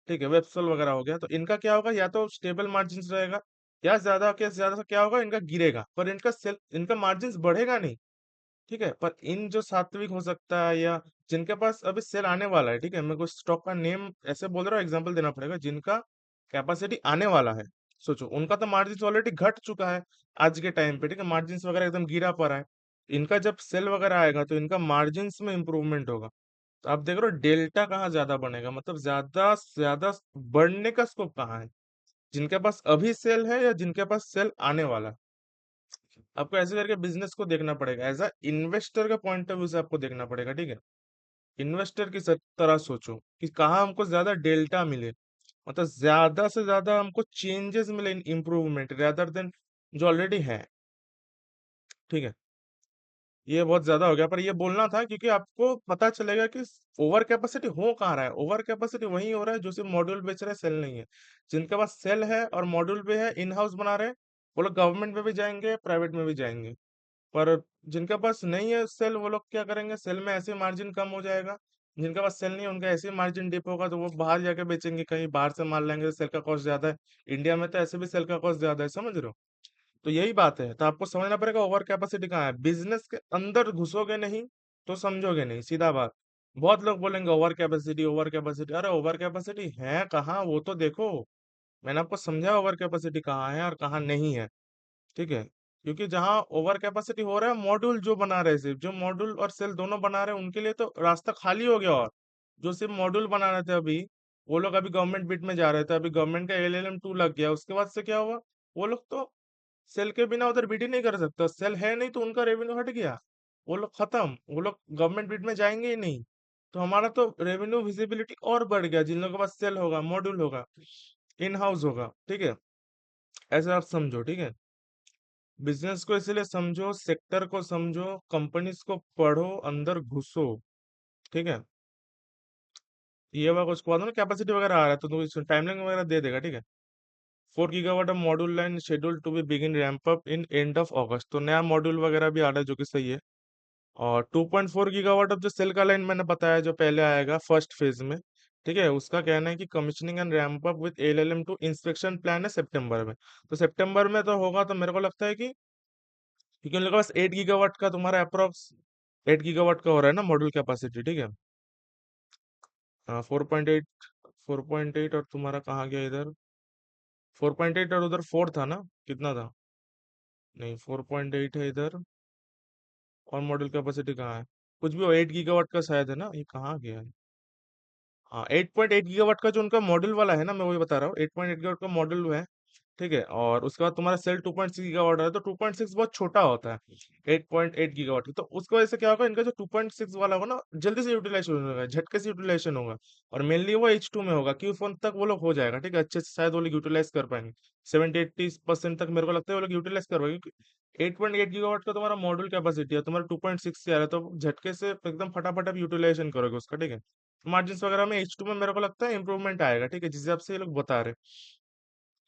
ठीक है, वेबसोल वगैरह हो गया। तो इनका क्या होगा, या तो स्टेबल मार्जिन रहेगा, या ज्यादा के ज्यादा क्या होगा, इनका गिरेगा, पर इनका सेल, इनका मार्जिन बढ़ेगा नहीं, ठीक है। पर इन जो सात्विक हो सकता है, या जिनके पास अभी सेल आने वाला है, ठीक है, मेरे को स्टॉक का नेम ऐसे बोल रहा हूँ, एग्जांपल देना पड़ेगा, जिनका कैपेसिटी आने वाला है, सोचो उनका तो मार्जिन ऑलरेडी घट चुका है आज के टाइम पे, ठीक है, मार्जिन वगैरह एकदम गिरा पड़ा है। इनका जब सेल वगैरह आएगा तो इनका मार्जिन में इंप्रूवमेंट होगा। तो आप देख रहे हो डेल्टा कहाँ ज्यादा बनेगा, मतलब ज्यादा से ज्यादा बढ़ने का स्कोप कहाँ है, जिनके पास अभी सेल है या जिनके पास सेल आने वाला है। आपको ऐसे करके बिजनेस को देखना पड़ेगा, एज अ इन्वेस्टर के पॉइंट ऑफ व्यू से आपको देखना पड़ेगा, ठीक है। इन्वेस्टर की तरह सोचो कि कहाँ हमको ज्यादा डेल्टा मिले, मतलब ज्यादा से ज्यादा हमको चेंजेस मिले, इम्प्रूवमेंट रेदर देन जो ऑलरेडी है, ठीक है। ये बहुत ज्यादा हो गया, पर ये बोलना था क्योंकि आपको पता चलेगा कि ओवर कैपेसिटी हो कहाँ रहा है। ओवर कैपेसिटी वही हो रहा है जो सिर्फ मॉड्यूल बेच रहे हैं, सेल नहीं है। जिनके पास सेल है और मॉड्यूल पे है, इन हाउस बना रहे हैं, वो लोग गवर्नमेंट में भी जाएंगे, प्राइवेट में भी जाएंगे। पर जिनके पास नहीं है सेल, वो लोग क्या करेंगे, सेल में ऐसे मार्जिन कम हो जाएगा। जिनके पास सेल नहीं है उनका ऐसे मार्जिन डिप होगा, तो वो बाहर जाके बेचेंगे, कहीं बाहर से माल लाएंगे, सेल का कॉस्ट ज्यादा है। इंडिया में तो ऐसे भी सेल का कॉस्ट ज्यादा है, समझ रहे हो। तो यही बात है, तो आपको समझना पड़ेगा ओवर कैपेसिटी कहाँ है। बिजनेस के अंदर घुसोगे नहीं तो समझोगे नहीं, सीधा बात। बहुत लोग बोलेंगे ओवर कैपेसिटी, ओवर कैपेसिटी, अरे ओवर कैपेसिटी है कहाँ वो तो देखो। मैंने आपको समझाया ओवर कैपेसिटी कहाँ है और कहाँ नहीं है, ठीक है। क्योंकि जहां ओवर कैपेसिटी हो रहा है, मॉड्यूल जो बना रहे, सिर्फ जो मॉड्यूल और सेल दोनों बना रहे हैं उनके लिए तो रास्ता खाली हो गया। और जो सिर्फ मॉड्यूल बना रहे थे अभी, वो लोग अभी गवर्नमेंट बिड में जा रहे थे, अभी गवर्नमेंट का एलएलएम 2 लग गया, उसके बाद से क्या हुआ, वो लोग तो सेल के बिना उधर बिड ही नहीं कर सकता। सेल है नहीं तो उनका रेवेन्यू हट गया, वो लोग खत्म, वो लोग गवर्नमेंट बिड में जाएंगे ही नहीं। तो हमारा तो रेवेन्यू विजिबिलिटी और बढ़ गया, जिन लोगों के पास सेल होगा, मॉड्यूल होगा, इन हाउस होगा, ठीक है। ऐसे आप समझो, ठीक है। बिजनेस को इसलिए समझो, सेक्टर को समझो, कंपनीज को पढ़ो, अंदर घुसो, ठीक है। ये वाला उसको बाद में कैपेसिटी वगैरह आ रहा है तो तुम टाइमलाइन वगैरह दे देगा, ठीक है। 4 gigawatt of module line schedule to be begin ramp up in end of August, तो नया मॉड्यूल वगैरह भी आ रहा है जो कि सही है। और 2.4 गीगावाट ऑफ जो सेल का लाइन मैंने बताया जो पहले आएगा फर्स्ट फेज में, ठीक है, उसका कहना है कि commissioning and ramp up with LLM 2 inspection plan है सितंबर में। तो सितंबर में तो होगा, तो मेरे को लगता है कि, क्योंकि उन लोगों के पास 8 गीगावाट का तुम्हारा अप्रोक्स 8 गीगावाट का हो रहा है ना मॉड्यूल कैपेसिटी, ठीक है। 4.8, 4.8 और तुम्हारा कहाँ गया इधर, 4.8 और उधर 4 था ना, कितना था, नहीं 4.8 है इधर, और मॉड्यूल कैपेसिटी कहाँ है, कुछ भी हो, 8 गीगावाट का शायद है ना, ये कहाँ गया है। हाँ, 8.8 गीगावाट का जो उनका मॉड्यूल वाला है ना, मैं वही बता रहा हूँ, 8.8 गीगावाट का मॉड्यूल है, ठीक है। और उसके बाद तुम्हारा सेल 2.6 गीगावाट है, तो 2.6 बहुत छोटा होता है 8.8 गीगावाट की। तो उसकी वजह से क्या होगा, इनका जो 2.6 वाला होगा ना, जल्दी से यूटिलाइजेशन होगा, झटके से यूटिलाइजेशन होगा। और मेनली वो H2 में होगा, Q4 तक वो लोग हो जाएगा, ठीक है, अच्छे से शायद वो लोग यूटिलाइज कर पाएंगे। 70-80% तक मेरे को लगता है वो लोग यूटिलाइज कर पाएंगे, क्योंकि 8.8 गीगावाट का तुम्हारा मॉड्यूल कैपेसिटी है, तुम्हारा 2.6 से आ रहा है, तो झटके से एकदम फटाफट आप यूटिलाइजेशन करोगे उसका, ठीक है। मार्जिन वगैरह में H2 में मेरे को लगता है इंप्रूवमेंट आएगा, ठीक है, जिस हिसाब से ये लोग बता रहे हैं।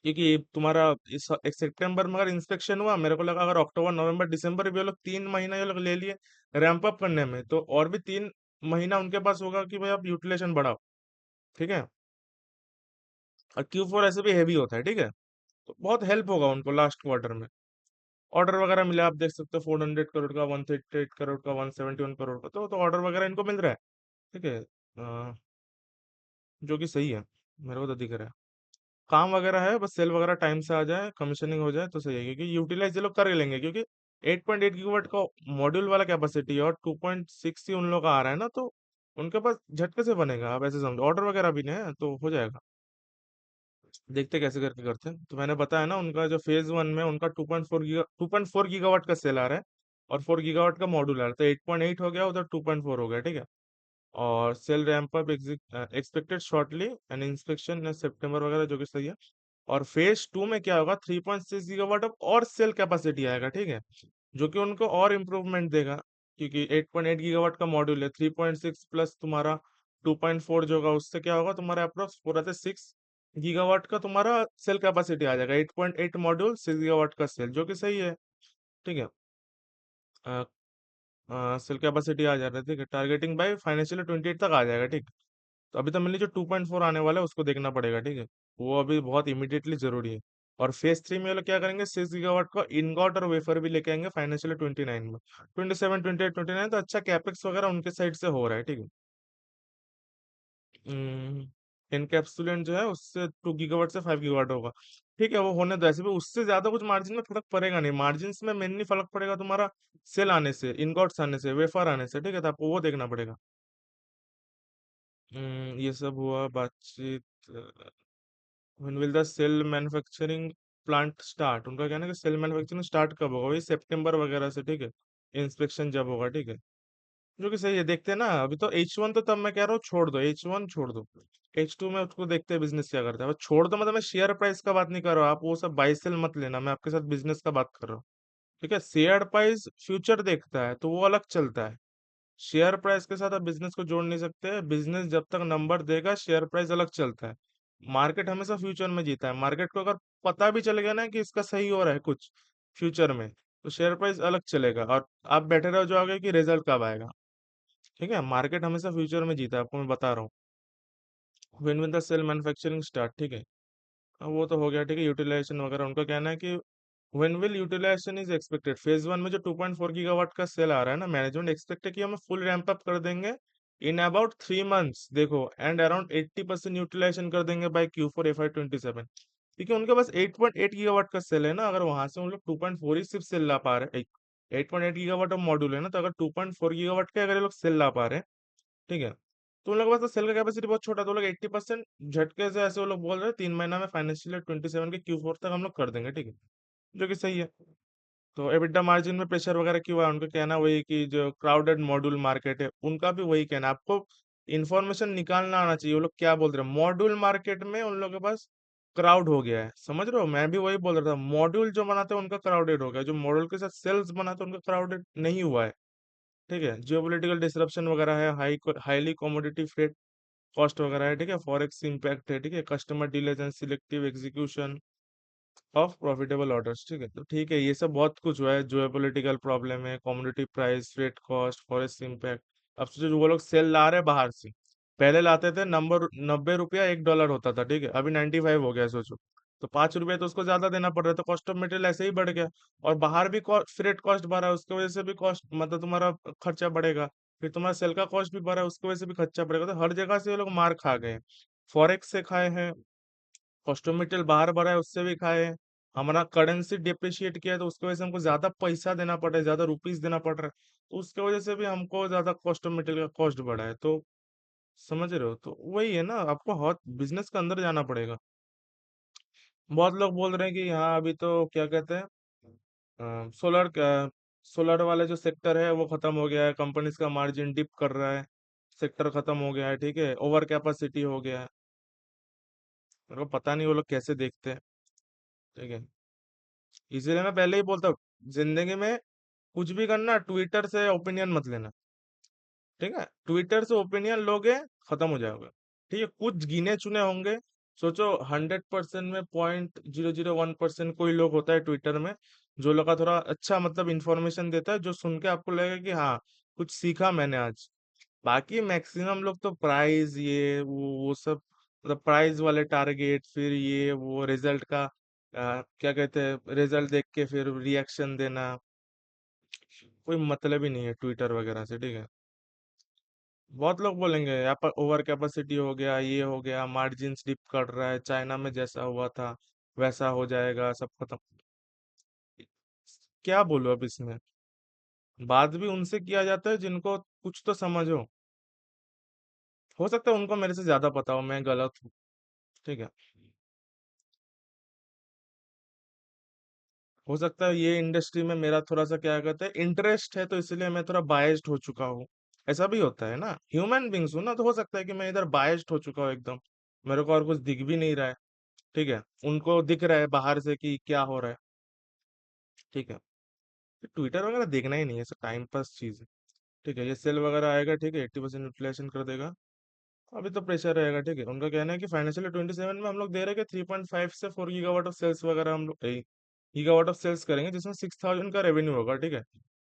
क्योंकि तुम्हारा इस एक सितंबर में अगर इंस्पेक्शन हुआ, मेरे को लगा अगर अक्टूबर नवंबर दिसंबर भी ये लोग 3 महीना ये लोग ले लिए रैंप अप करने में, तो और भी 3 महीना उनके पास होगा कि भाई आप यूटिलाइजेशन बढ़ाओ, ठीक है। और Q4 ऐसे भी हैवी होता है, ठीक है। तो बहुत हेल्प होगा उनको लास्ट क्वार्टर में। ऑर्डर वगैरह मिला, आप देख सकते हो 400 करोड़ का, 138 करोड़ का, 171 करोड़ का, तो ऑर्डर वगैरह इनको मिल रहा है, ठीक है। जो कि सही है, मेरे को तो दिख रहा है। काम वगैरह है, बस सेल वगैरह टाइम से आ जाए, कमीशनिंग हो जाए तो सही है, क्योंकि यूटिलाइज ये लोग कर ही लेंगे, क्योंकि 8.8 गीगावाट का मॉड्यूल वाला कैपेसिटी और 2.6 ही उन लोग का आ रहा है ना, तो उनके पास झटके से बनेगा, आप ऐसे समझो, ऑर्डर वगैरह भी नहीं है तो हो जाएगा। देखते कैसे करके करते हैं। तो मैंने बताया ना, उनका जो फेज वन में उनका 2.4 गीगावाट का सेल आ रहा है, और 4 गीगावाट का मॉड्यूल आ रहा है, तो 8.8 हो गया, उधर 2.4 हो गया, ठीक है। और sale ramp up expected shortly and inspection सितंबर वगैरह, जो कि सही है। और फेज टू में क्या होगा, 3.6 गीगावाट ऑफ और सेल कैपेसिटी आएगा, ठीक है, जो कि उनको और इम्प्रूवमेंट देगा। क्योंकि 8.8 गीगावाट का मॉड्यूल है, 3.6 प्लस तुम्हारा 2.4 जो होगा, उससे क्या होगा, तुम्हारा अप्रोक्स पूरा से 6 गीगावाट का तुम्हारा सेल कैपेसिटी आ जाएगा। 8.8 मॉड्यूल, 6 गीगावाट का सेल, जो कि सही है, ठीक है। सेल कैपेसिटी आ जा रहा है, ठीक है। टारगेटिंग बाय फाइनेंशियल 28 तक आ जाएगा, ठीक। तो अभी तो मेनली जो 2.4 आने वाला है उसको देखना पड़ेगा, ठीक है। वो अभी बहुत इमीडिएटली जरूरी है। और फेज थ्री में ये लोग क्या करेंगे, 6 गीगावाट का इनगॉट और वेफर भी लेके आएंगे फाइनेंशियल 29 में। 27, 28, 29, तो अच्छा कैपेक्स वगैरह उनके साइड से हो रहा है, ठीक है। इनकैप्सुलेंट जो है उससे 2 गीगावाट से 5 गीगावाट होगा, ठीक है। वो होने दो, ऐसे भी उससे ज्यादा कुछ मार्जिन में फर्क पड़ेगा नहीं, मार्जिन में मेनली फर्क पड़ेगा तुम्हारा सेल आने से, इनगॉट्स आने से, वेफर आने से, ठीक है। तो आपको वो देखना पड़ेगा। ये सब हुआ बातचीत। When will the cell manufacturing plant start, उनका कहना है कि सेल मैन्युफैक्चरिंग स्टार्ट कब होगा, वही सितंबर वगैरह से, ठीक है। इंस्पेक्शन जब होगा, ठीक है। जो कि सही है, देखते हैं ना। अभी तो H1 तो, तब मैं कह रहा हूँ छोड़ दो, H1 छोड़ दो। H2 में उसको देखते हैं बिजनेस क्या करता है, बस छोड़ दो। मतलब मैं शेयर प्राइस का बात नहीं कर रहा हूँ, आप वो सब बाई सेल मत लेना, मैं आपके साथ बिजनेस का बात कर रहा हूँ, ठीक है। शेयर प्राइस फ्यूचर देखता है तो वो अलग चलता है, शेयर प्राइस के साथ आप बिजनेस को जोड़ नहीं सकते। बिजनेस जब तक नंबर देगा, शेयर प्राइस अलग चलता है। मार्केट हमेशा फ्यूचर में जीता है। मार्केट को अगर पता भी चल गया ना कि इसका सही हो रहा है कुछ फ्यूचर में, तो शेयर प्राइस अलग चलेगा, और आप बैठे रहो जाओगे कि रिजल्ट कब आएगा, ठीक है। मार्केट हमेशा फ्यूचर में जीता है, आपको मैं बता रहा हूँ। When will the cell manufacturing start, ठीक है। अब वो तो हो गया, ठीक है। यूटिलाइजेशन वगैरह उनका कहना है कि when will utilization is expected, phase one में जो 2.4 गीगावाट का सेल आ रहा है ना, मैनेजमेंट एक्सपेक्ट है कि हम फुल रैंप अप कर देंगे इन अबाउट 3 मंथ्स, देखो, एंड अराउंड 80% यूटिलाइजेशन कर देंगे बाय Q4 FY 2027। क्योंकि उनके पास 8.8 गीगावाट का सेल है ना, अगर वहां से उन लोग 2.4 ही सिर्फ सेल ला पा रहे हैं, 8.8 गीगावाट ऑफ मॉड्यूल है ना, तो अगर 2.4 गीगावाट के अगर ये लोग सेल ला पा रहे हैं, ठीक है, तो उन लोगों के पास तो सेल का कैपेसिटी बहुत छोटा है, तो वो लोग 80% झटके से, ऐसे वो लोग बोल रहे हैं 3 महीना में फाइनेंशियल 27 के Q4 तक हम लोग कर देंगे, ठीक है, जो कि सही है। तो एबिटा मार्जिन में प्रेशर वगैरह क्यों है, उनका कहना वही कि जो क्राउडेड मॉड्यूल मार्केट है, उनका भी वही कहना है। आपको इन्फॉर्मेशन निकालना आना चाहिए, वो लोग क्या बोल रहे हैं। मॉड्यूल मार्केट में उन लोगों के पास क्राउड हो गया है, समझ रहे हो, मैं भी वही बोल रहा था। मॉड्यूल जो बनाते हैं उनका क्राउडेड हो गया, जो मॉड्यूल के साथ सेल्स बनाते हैं उनका क्राउडेड नहीं हुआ है, ठीक है। जियोपॉलिटिकल डिसरप्शन वगैरह है, हाईली कमोडिटी फ्रेट कॉस्ट वगैरह है, ठीक है। फॉरेक्स इम्पैक्ट है, ठीक है। Customer delays and selective execution of profitable orders, ठीक है। तो ठीक है, ये सब बहुत कुछ हुआ है, जो पॉलिटिकल प्रॉब्लम है, community price, freight cost, forest impact. अब सोचो, जो वो लोग सेल ला रहे हैं बाहर से, पहले लाते थे नंबर 90 रुपया $1 होता था, ठीक है, अभी 95 हो गया, सोचो। तो 5 रुपये तो उसको ज्यादा देना पड़ रहा है, तो कॉस्ट ऑफ मटेरियल ऐसे ही बढ़ गया। और बाहर भी फ्रेट कॉस्ट बढ़ा है, उसकी वजह से भी कॉस्ट, मतलब तुम्हारा खर्चा बढ़ेगा। फिर तुम्हारा सेल का कॉस्ट भी बढ़ा है, उसकी वजह से भी खर्चा बढ़ेगा। तो हर जगह से ये लोग मार खा गए। फॉरेक्स से खाए हैं, कॉस्टोमीटर बाहर बढ़ा है उससे भी खाए हैं, हमारा करेंसी डिप्रिशिएट किया है तो उसकी वजह से हमको ज्यादा पैसा देना पड़ रहा है, ज्यादा रुपीस देना पड़ रहा है, तो उसके वजह से भी हमको ज्यादा कॉस्टोमीटर का कॉस्ट बढ़ा है। तो समझ रहे हो, तो वही है ना, आपको हॉट बिजनेस के अंदर जाना पड़ेगा। बहुत लोग बोल रहे हैं कि हाँ, अभी तो क्या कहते हैं, सोलर सोलर वाले जो सेक्टर है वो खत्म हो गया है, कंपनीज का मार्जिन डिप कर रहा है, सेक्टर खत्म हो गया है, ठीक है, ओवर कैपेसिटी हो गया है। मेरे को पता नहीं वो लोग कैसे देखते हैं, ठीक है। इसीलिए मैं पहले ही बोलता हूँ, जिंदगी में कुछ भी करना, ट्विटर से ओपिनियन मत लेना, ठीक है। ट्विटर से ओपिनियन लोगे, खत्म हो जाओगे, ठीक है। कुछ गिने चुने होंगे, सोचो 100% में 0.001% कोई लोग होता है ट्विटर में, जो लोग का थोड़ा अच्छा मतलब इंफॉर्मेशन देता है, जो सुन के आपको लगेगा कि हाँ, कुछ सीखा मैंने आज। बाकी मैक्सिमम लोग तो प्राइस, ये वो सब, मतलब प्राइस वाले टारगेट, फिर ये वो रिजल्ट का क्या कहते हैं, रिजल्ट देख के फिर रिएक्शन देना, कोई मतलब ही नहीं है ट्विटर वगैरह से, ठीक है। बहुत लोग बोलेंगे यहाँ पर ओवर कैपेसिटी हो गया, ये हो गया, मार्जिन डिप कर रहा है, चाइना में जैसा हुआ था वैसा हो जाएगा, सब खत्म। क्या बोलो अब इसमें, बात भी उनसे किया जाता है जिनको कुछ तो समझ हो। हो सकता है उनको मेरे से ज्यादा पता हो, मैं गलत हूँ। ठीक है। हो सकता है ये इंडस्ट्री में मेरा थोड़ा सा क्या कहते हैं इंटरेस्ट है, तो इसलिए मैं थोड़ा बायस्ड हो चुका हूँ। ऐसा भी होता है ना, ह्यूमन बींग्स हूँ ना, तो हो सकता है कि मैं इधर बायस्ड हो चुका हूँ एकदम। मेरे को और कुछ दिख भी नहीं रहा है। ठीक है। उनको दिख रहा है बाहर से कि क्या हो रहा है। ठीक है। ट्विटर वगैरह देखना ही नहीं है, सब टाइम पास चीज है। ठीक है, ये सेल वगैरह आएगा, ठीक है, 80% इन्फ्लेशन कर देगा। अभी तो प्रेशर रहेगा। ठीक है, उनका कहना है कि फाइनेंशियल 27 में हम लोग दे रहे हैं कि 3.5 से 4 गीगावाट ऑफ सेल्स वगैरह हम लोग गीगावाट ऑफ सेल्स करेंगे, जिसमें 6,000 का रेवेन्यू होगा। ठीक है।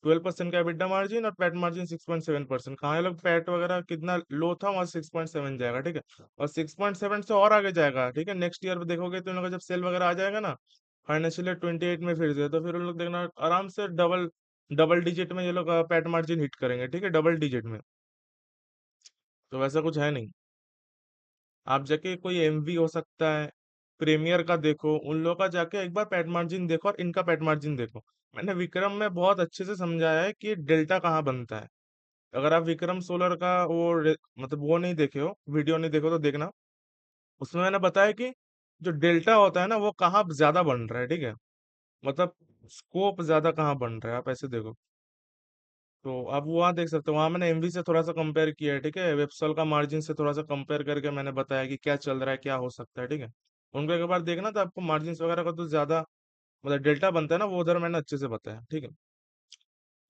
12% का EBITDA मार्जिन और पैट मार्जिन 6.7%। कहाँ ये लोग पैट वगैरह कितना लो था, वहाँ 6.7 जाएगा। ठीक है। और 6.7 से और आगे जाएगा। ठीक है, नेक्स्ट ईयर देखोगे तो इन लोग का जब सेल वगैरह आ जाएगा ना, फाइनेंशियल 28 में फिर से, तो फिर उन लोग देखना आराम से डबल डबल डिजिट में ये लोग पैट मार्जिन हिट करेंगे। ठीक है, डबल डिजिट में। तो वैसा कुछ है नहीं। आप जाके कोई एमवी हो सकता है, प्रीमियर का देखो, उन लोगों का जाके एक बार पैट मार्जिन देखो और इनका पैट मार्जिन देखो। मैंने विक्रम में बहुत अच्छे से समझाया है कि डेल्टा कहाँ बनता है। अगर आप विक्रम सोलर का मतलब वो नहीं देखे हो, वीडियो नहीं देखो तो देखना। उसमें मैंने बताया कि जो डेल्टा होता है ना, वो कहाँ ज्यादा बन रहा है। ठीक है। मतलब स्कोप ज्यादा कहाँ बन रहा है, आप ऐसे देखो। तो आप वहाँ देख सकते हो, वहां मैंने एमवी से थोड़ा सा कंपेयर किया है। ठीक है, वेबसॉल का मार्जिन से थोड़ा सा कंपेयर करके मैंने बताया कि क्या चल रहा है, क्या हो सकता है। ठीक है। उनको एक बार देखना तो आपको मार्जिन वगैरह का तो ज्यादा मतलब डेल्टा बनता है ना, वो उधर मैंने अच्छे से बताया। ठीक है।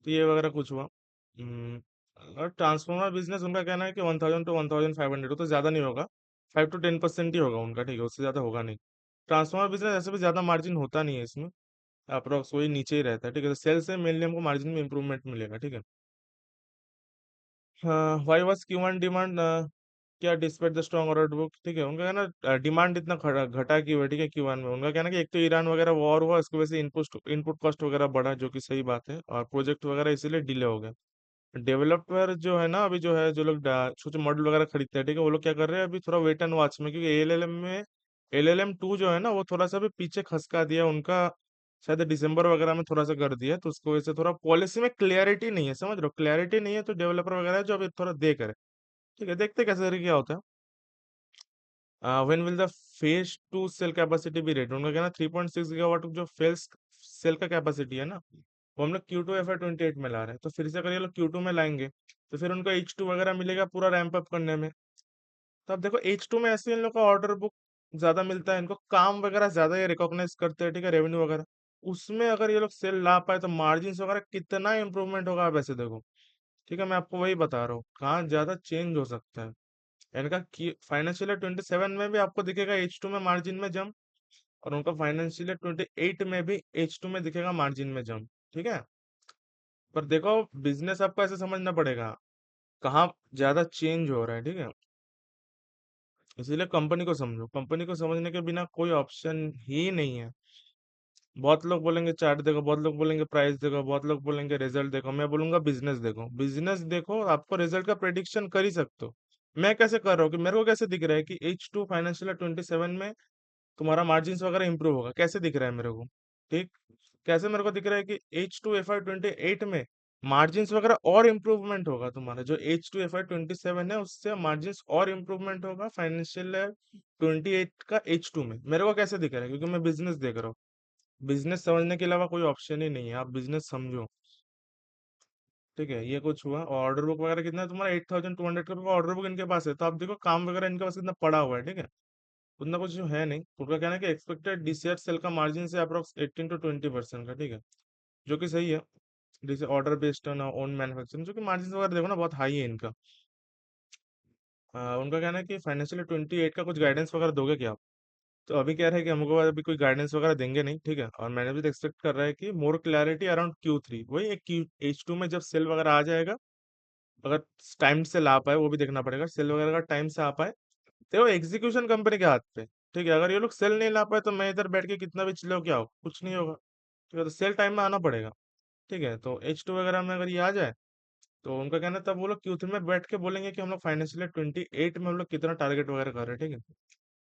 तो ये वगैरह कुछ हुआ। और ट्रांसफॉर्मर बिजनेस उनका कहना है कि 1,000 to 1,500, तो ज्यादा नहीं होगा। 5 to 10% ही होगा उनका। ठीक है, उससे ज्यादा होगा नहीं। ट्रांसफॉर्मर बिजनेस ऐसे भी ज्यादा मार्जिन होता नहीं है इसमें, अप्रोक्स वही नीचे ही रहता है। ठीक है, तो सेल से मेनली हमको मार्जिन में इंप्रूवमेंट मिलेगा। ठीक है। हाँ, वाई वॉज Q1 डिमांड, क्या despite the strong order book. ठीक है, उनका कहना डिमांड इतना घटा क्यों है। ठीक है, Q1 में उनका कहना कि एक तो ईरान वगैरह वॉर हुआ, इसकी वजह से इनपुट कॉस्ट वगैरह बढ़ा, जो कि सही बात है, और प्रोजेक्ट वगैरह इसीलिए डिले हो गया। डेवलपर जो है ना, अभी जो है, जो लोग छोटे मॉडल वगैरह खरीदते हैं, ठीक है, वो लोग क्या कर रहे हैं अभी थोड़ा वेट एंड वॉच में, क्योंकि एल एल एम 2 जो है ना, वो थोड़ा सा भी पीछे खसका दिया उनका। शायद दिसंबर वगैरह में थोड़ा सा कर दिया, तो उसको वजह से थोड़ा पॉलिसी में क्लियरिटी नहीं है, समझ रहे हो, क्लियरिटी नहीं है, तो डेवलपर वगैरह जो अभी थोड़ा देख रहे हैं। ठीक है, देखते हैं कैसे करके क्या होता है। When will the phase two cell capacity be ready, उनका कहना 3.6 गीगावाट जो फेल्स सेल का कैपेसिटी है ना, वो हम लोग Q2 FY 28 में ला रहे हैं। तो फिर से अगर ये लोग Q2 में लाएंगे, तो फिर उनको H2 वगैरह मिलेगा पूरा रैंप अप करने में। तो अब देखो H2 में ऐसे इन लोग का ऑर्डर बुक ज्यादा मिलता है, इनको काम वगैरह ज्यादा ये रिकॉग्नाइज करते हैं। ठीक है, रेवेन्यू वगैरह, उसमें अगर ये लोग सेल ला पाए तो मार्जिन वगैरह कितना इंप्रूवमेंट होगा, आप ऐसे देखो। ठीक है, मैं आपको वही बता रहा हूँ कहाँ ज्यादा चेंज हो सकता है। इनका फाइनेंशियल 27 में भी आपको दिखेगा H2 में मार्जिन में जम, और उनका फाइनेंशियल 28 में भी H2 में दिखेगा मार्जिन में जम। ठीक है। पर देखो, बिजनेस आपको ऐसे समझना पड़ेगा कहाँ ज्यादा चेंज हो रहा है। ठीक है, इसीलिए कंपनी को समझो, कंपनी को समझने के बिना कोई ऑप्शन ही नहीं है। बहुत लोग बोलेंगे चार्ट देखो, बहुत लोग बोलेंगे प्राइस देखो, बहुत लोग बोलेंगे रिजल्ट देखो, मैं बोलूंगा बिजनेस देखो। बिजनेस देखो, आपको रिजल्ट का प्रेडिक्शन कर ही सकते हो। मैं कैसे कर रहा हूँ कि मेरे को कैसे दिख रहा है कि H2 फाइनेंशियल 27 में तुम्हारा मार्जिन वगैरह इंप्रूव होगा, कैसे दिख रहा है मेरे को। ठीक, कैसे मेरे को दिख रहा है कि H2 FY 28 में मार्जिन वगैरह और इम्प्रूवमेंट होगा तुम्हारा, जो H2 FY 27 है उससे मार्जिन और इम्प्रूवमेंट होगा फाइनेंशियल 28 का H2 में। मेरे को कैसे दिख रहा है, क्योंकि मैं बिजनेस देख रहा हूँ। बिजनेस समझने के अलावा कोई ऑप्शन ही नहीं है, आप बिजनेस समझो। ठीक है, ये कुछ हुआ। ऑर्डर बुक वगैरह कितना है तुम्हारा, 8,200 का ऑर्डर बुक इनके पास है, तो आप देखो काम वगैरह इनके पास कितना पड़ा हुआ है। ठीक है, उतना कुछ है नहीं। उनका कहना है कि एक्सपेक्टेड DCR सेल का मार्जिन से अप्रोक्स 18 to 20% का। ठीक है, जो कि सही है। जैसे order based on own manufacturing, जो कि मार्जिन वगैरह देखो ना बहुत हाई है इनका। उनका कहना है कि फाइनेंशियल 28 का कुछ गाइडेंस वगैरह दोगे क्या आप। तो अभी कह रहे हैं कि हमको अभी कोई गाइडेंस वगैरह देंगे नहीं। ठीक है, और मैंने भी एक्सपेक्ट कर रहा है कि मोर क्लैरिटी अराउंड Q3, वही एक H2 में जब सेल वगैरह आ जाएगा, अगर टाइम से ला पाए वो भी देखना पड़ेगा, सेल वगैरह का टाइम से आ पाए। देखो, एग्जीक्यूशन कंपनी के हाथ पे। ठीक है, अगर ये लोग सेल नहीं ला पाए तो मैं इधर बैठ के कितना भी चिल्लाऊं, क्या हो, कुछ नहीं होगा। ठीक है, तो सेल टाइम में आना पड़ेगा। ठीक है, तो H2 वगैरह में अगर ये आ जाए, तो उनका कहना है तब वो लोग Q3 में बैठ के बोलेंगे कि हम लोग फाइनेंशियल 28 में हम लोग कितना टारगेट वगैरह कर रहे हैं। ठीक है,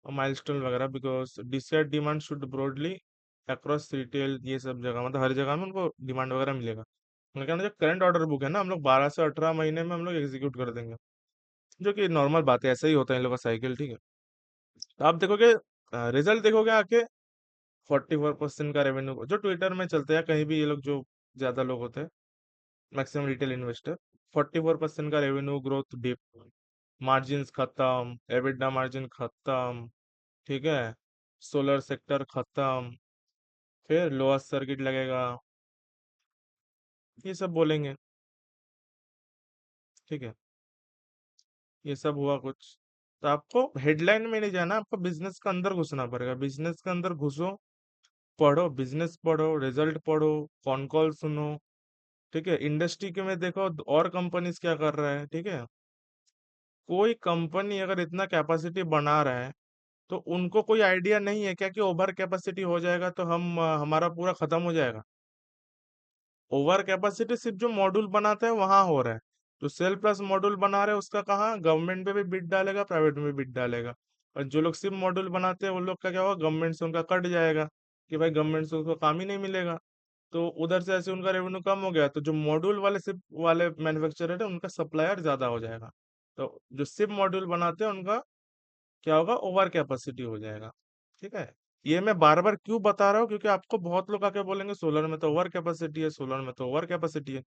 और माइलस्टोन वगैरह, because decide demand should broadly across retail, ये सब जगह, मतलब हर जगह में उनको डिमांड वगैरह मिलेगा। उनका कहना है जो करंट ऑर्डर बुक है ना, हम लोग 12 से 18 महीने में हम लोग एग्जीक्यूट कर देंगे। जो कि नॉर्मल बात है, ऐसा ही होता है इन लोगों का साइकिल, ठीक है। तो आप देखोगे, रिजल्ट देखोगे आके, 44% का रेवेन्यू जो ट्विटर में चलते हैं, कहीं भी ये लोग जो ज्यादा लोग होते हैं, मैक्सिमम रिटेल इन्वेस्टर, 44% का रेवेन्यू ग्रोथ डिप, मार्जिन्स खत्म, एबिटडा मार्जिन खत्म, ठीक है, सोलर सेक्टर खत्म, फिर लोअर सर्किट लगेगा, ये सब बोलेंगे, ठीक है। ये सब हुआ कुछ। तो आपको हेडलाइन में नहीं जाना, आपको बिजनेस के अंदर घुसना पड़ेगा, बिजनेस के अंदर घुसो, पढ़ो, बिजनेस पढ़ो, रिजल्ट पढ़ो, कॉन कॉल सुनो, ठीक है, इंडस्ट्री के में देखो और कंपनीज क्या कर रहा है, ठीक है। कोई कंपनी अगर इतना कैपेसिटी बना रहा है, तो उनको कोई आइडिया नहीं है क्या कि ओवर कैपेसिटी हो जाएगा तो हमारा पूरा खत्म हो जाएगा। ओवर कैपेसिटी सिर्फ जो मॉड्यूल बनाते हैं वहां हो रहा है। जो सेल प्लस मॉड्यूल बना रहे हैं उसका कहाँ, गवर्नमेंट पे भी बिड डालेगा, प्राइवेट में भी बिड डालेगा। और जो लोग सिर्फ मॉड्यूल बनाते हैं, उन लोग का क्या होगा, गवर्नमेंट से उनका कट जाएगा, कि भाई गवर्नमेंट से उनको काम ही नहीं मिलेगा। तो उधर से ऐसे उनका रेवेन्यू कम हो गया, तो जो मॉड्यूल वाले सिर्फ वाले मैन्युफैक्चरर है उनका सप्लायर ज्यादा हो जाएगा। तो जो सिर्फ मॉड्यूल बनाते हैं उनका क्या होगा, ओवर कैपेसिटी हो जाएगा, ठीक है। ये मैं बार बार क्यों बता रहा हूँ, क्योंकि आपको बहुत लोग आके बोलेंगे सोलर में तो ओवर कैपेसिटी है, सोलर में तो ओवर कैपेसिटी है।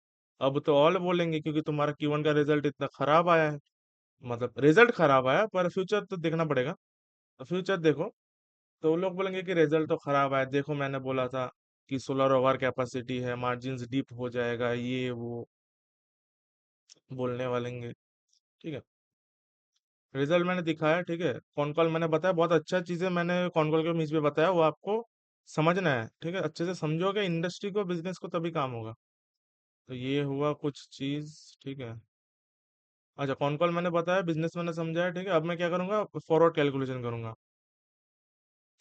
अब तो ऑल बोलेंगे क्योंकि तुम्हारा Q1 का रिजल्ट इतना खराब आया है। मतलब रिजल्ट खराब आया, पर फ्यूचर तो देखना पड़ेगा। तो फ्यूचर देखो, तो वो लोग बोलेंगे कि रिजल्ट तो खराब आया, देखो मैंने बोला था कि सोलर ओवर कैपेसिटी है, मार्जिन्स डीप हो जाएगा, ये वो बोलने वालेंगे, ठीक है। रिजल्ट मैंने दिखाया, ठीक है, कौन कॉल मैंने बताया, बहुत अच्छा चीजें मैंने कौन कॉल के मीच पे बताया, वो आपको समझना है, ठीक है, अच्छे से समझोगे इंडस्ट्री को, बिजनेस को, तभी काम होगा। तो ये हुआ कुछ चीज, ठीक है। अच्छा, कौन कॉल मैंने बताया, बिजनेस मैंने समझाया, ठीक है। अब मैं क्या करूंगा, फॉरवर्ड कैलकुलेशन करूंगा।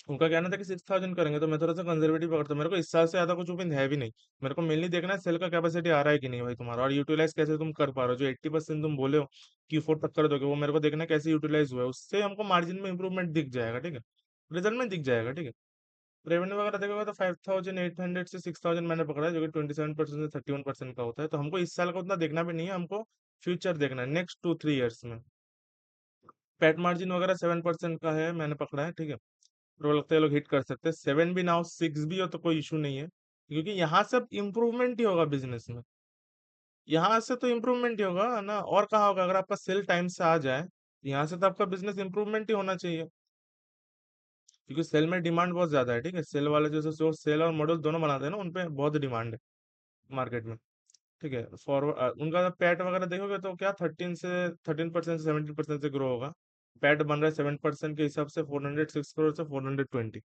उनका कहना था कि 6,000 करेंगे, तो मैं थोड़ा सा कंजर्वेटिव पकड़ता हूं, मेरे को इस साल से ज्यादा कुछ उम्मीद है भी नहीं। मेरे को मेनली देखना है सेल का कैपेसिटी आ रहा है कि नहीं भाई तुम्हारा, और यूटिलाइज कैसे तुम कर पा रहे हो। जो 80% तुम बोले हो Q4 तक कर दोगे, वो मेरे को देखना है कैसे यूटिलाइज हुआ है, उससे हमको मार्जिन में इंप्रूवमेंट दिख जाएगा, ठीक है, रिजल्ट में दिख जाएगा, ठीक है। रेवेन्यू वगैरह देखोगे तो 5,800 से 6,000 मैंने पकड़ा है, जो कि 27% से 31% का होता है। तो हमको इस साल का उतना देखना भी नहीं है, हमको फ्यूचर देखना है, नेक्स्ट 2-3 ईयर्स में। पैट मार्जिन वगैरह 7% का है, मैंने पकड़ा है, ठीक है। तो लगता है ये लोग हिट कर सकते हैं, 7 भी ना हो, 6 भी हो तो कोई इशू नहीं है, क्योंकि यहाँ से इम्प्रूवमेंट ही होगा बिजनेस में। यहाँ से तो इम्प्रूवमेंट ही होगा ना, और कहाँ होगा, अगर आपका सेल टाइम से आ जाए, यहाँ से तो आपका बिजनेस इम्प्रूवमेंट ही होना चाहिए। क्योंकि सेल में डिमांड बहुत ज्यादा है, ठीक है, सेल वाले जो सेल और मॉडल दोनों बनाते हैं ना, उनपे बहुत डिमांड है मार्केट में, ठीक है। फॉरवर्ड उनका पैट वगैरह देखोगे तो क्या 13% से 17% से ग्रो होगा। पैट बन रहा है 7% के हिसाब से 406 करोड़ से 420।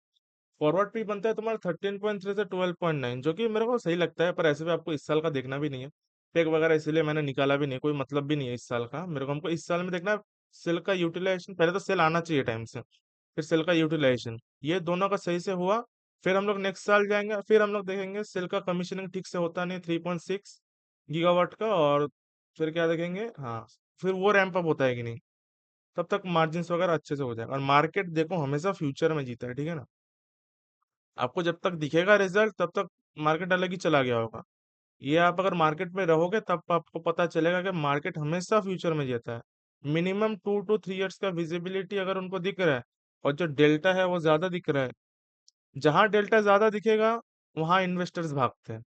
फॉरवर्ड पे बनता है तुम्हारा 13.3 से 12.9, जो कि मेरे को सही लगता है, पर ऐसे भी आपको इस साल का देखना भी नहीं है। पेग वगैरह इसीलिए मैंने निकाला भी नहीं, कोई मतलब भी नहीं है इस साल का मेरे को, हमको इस साल में देखना है सेल का यूटिलाइजेशन, पहले तो सेल आना चाहिए टाइम से, फिर सेल का यूटिलाइजेशन, ये दोनों का सही से हुआ, फिर हम लोग नेक्स्ट साल जाएंगे, फिर हम लोग देखेंगे सेल का कमीशनिंग ठीक से होता नहीं 3.6 गीगावाट का, और फिर क्या देखेंगे, हाँ, फिर वो रैंप अप होता है कि नहीं, तब तक मार्जिन्स वगैरह अच्छे से हो जाएगा। और मार्केट देखो हमेशा फ्यूचर में जीता है, ठीक है ना। आपको जब तक दिखेगा रिजल्ट तब तक मार्केट अलग ही चला गया होगा। ये आप अगर मार्केट में रहोगे तब आपको पता चलेगा कि मार्केट हमेशा फ्यूचर में जीता है। मिनिमम 2 to 3 ईयर्स का विजिबिलिटी अगर उनको दिख रहा है, और जो डेल्टा है वो ज्यादा दिख रहा है, जहां डेल्टा ज्यादा दिखेगा वहां इन्वेस्टर्स भागते हैं,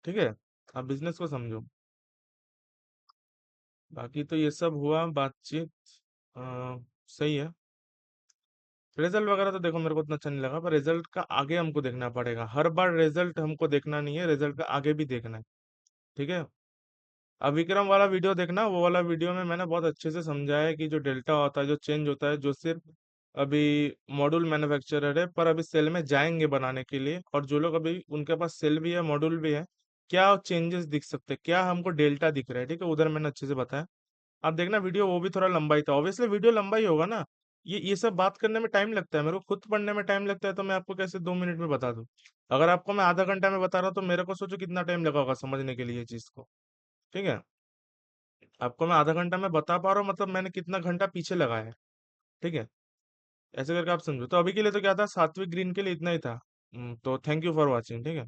ठीक है। आप बिजनेस को समझो। बाकी तो ये सब हुआ बातचीत, सही है। रिजल्ट वगैरह तो देखो मेरे को उतना अच्छा नहीं लगा, पर रिजल्ट का आगे हमको देखना पड़ेगा, हर बार रिजल्ट हमको देखना नहीं है, रिजल्ट का आगे भी देखना है, ठीक है। अब विक्रम वाला वीडियो देखना, वो वाला वीडियो में मैंने बहुत अच्छे से समझाया है कि जो डेल्टा होता है, जो चेंज होता है, जो सिर्फ अभी मॉड्यूल मैन्युफैक्चरर है पर अभी सेल में जाएंगे बनाने के लिए, और जो लोग अभी उनके पास सेल भी है मॉड्यूल भी है, क्या चेंजेस दिख सकते हैं, क्या हमको डेल्टा दिख रहा है, ठीक है, उधर मैंने अच्छे से बताया। आप देखना वीडियो, वो भी थोड़ा लंबा ही था, ऑब्वियसली वीडियो लंबा ही होगा ना। ये सब बात करने में टाइम लगता है, मेरे को खुद पढ़ने में टाइम लगता है, तो मैं आपको कैसे 2 मिनट में बता दूं। अगर आपको मैं आधा घंटा में बता रहा हूँ तो मेरे को सोचो कितना टाइम लगा होगा समझने के लिए ये चीज को, ठीक है। आपको मैं आधा घंटा में बता पा रहा हूँ, मतलब मैंने कितना घंटा पीछे लगाया है, ठीक है। ऐसे करके आप समझो। तो अभी के लिए तो क्या था, सात्विक ग्रीन के लिए इतना ही था। तो थैंक यू फॉर वॉचिंग, ठीक है।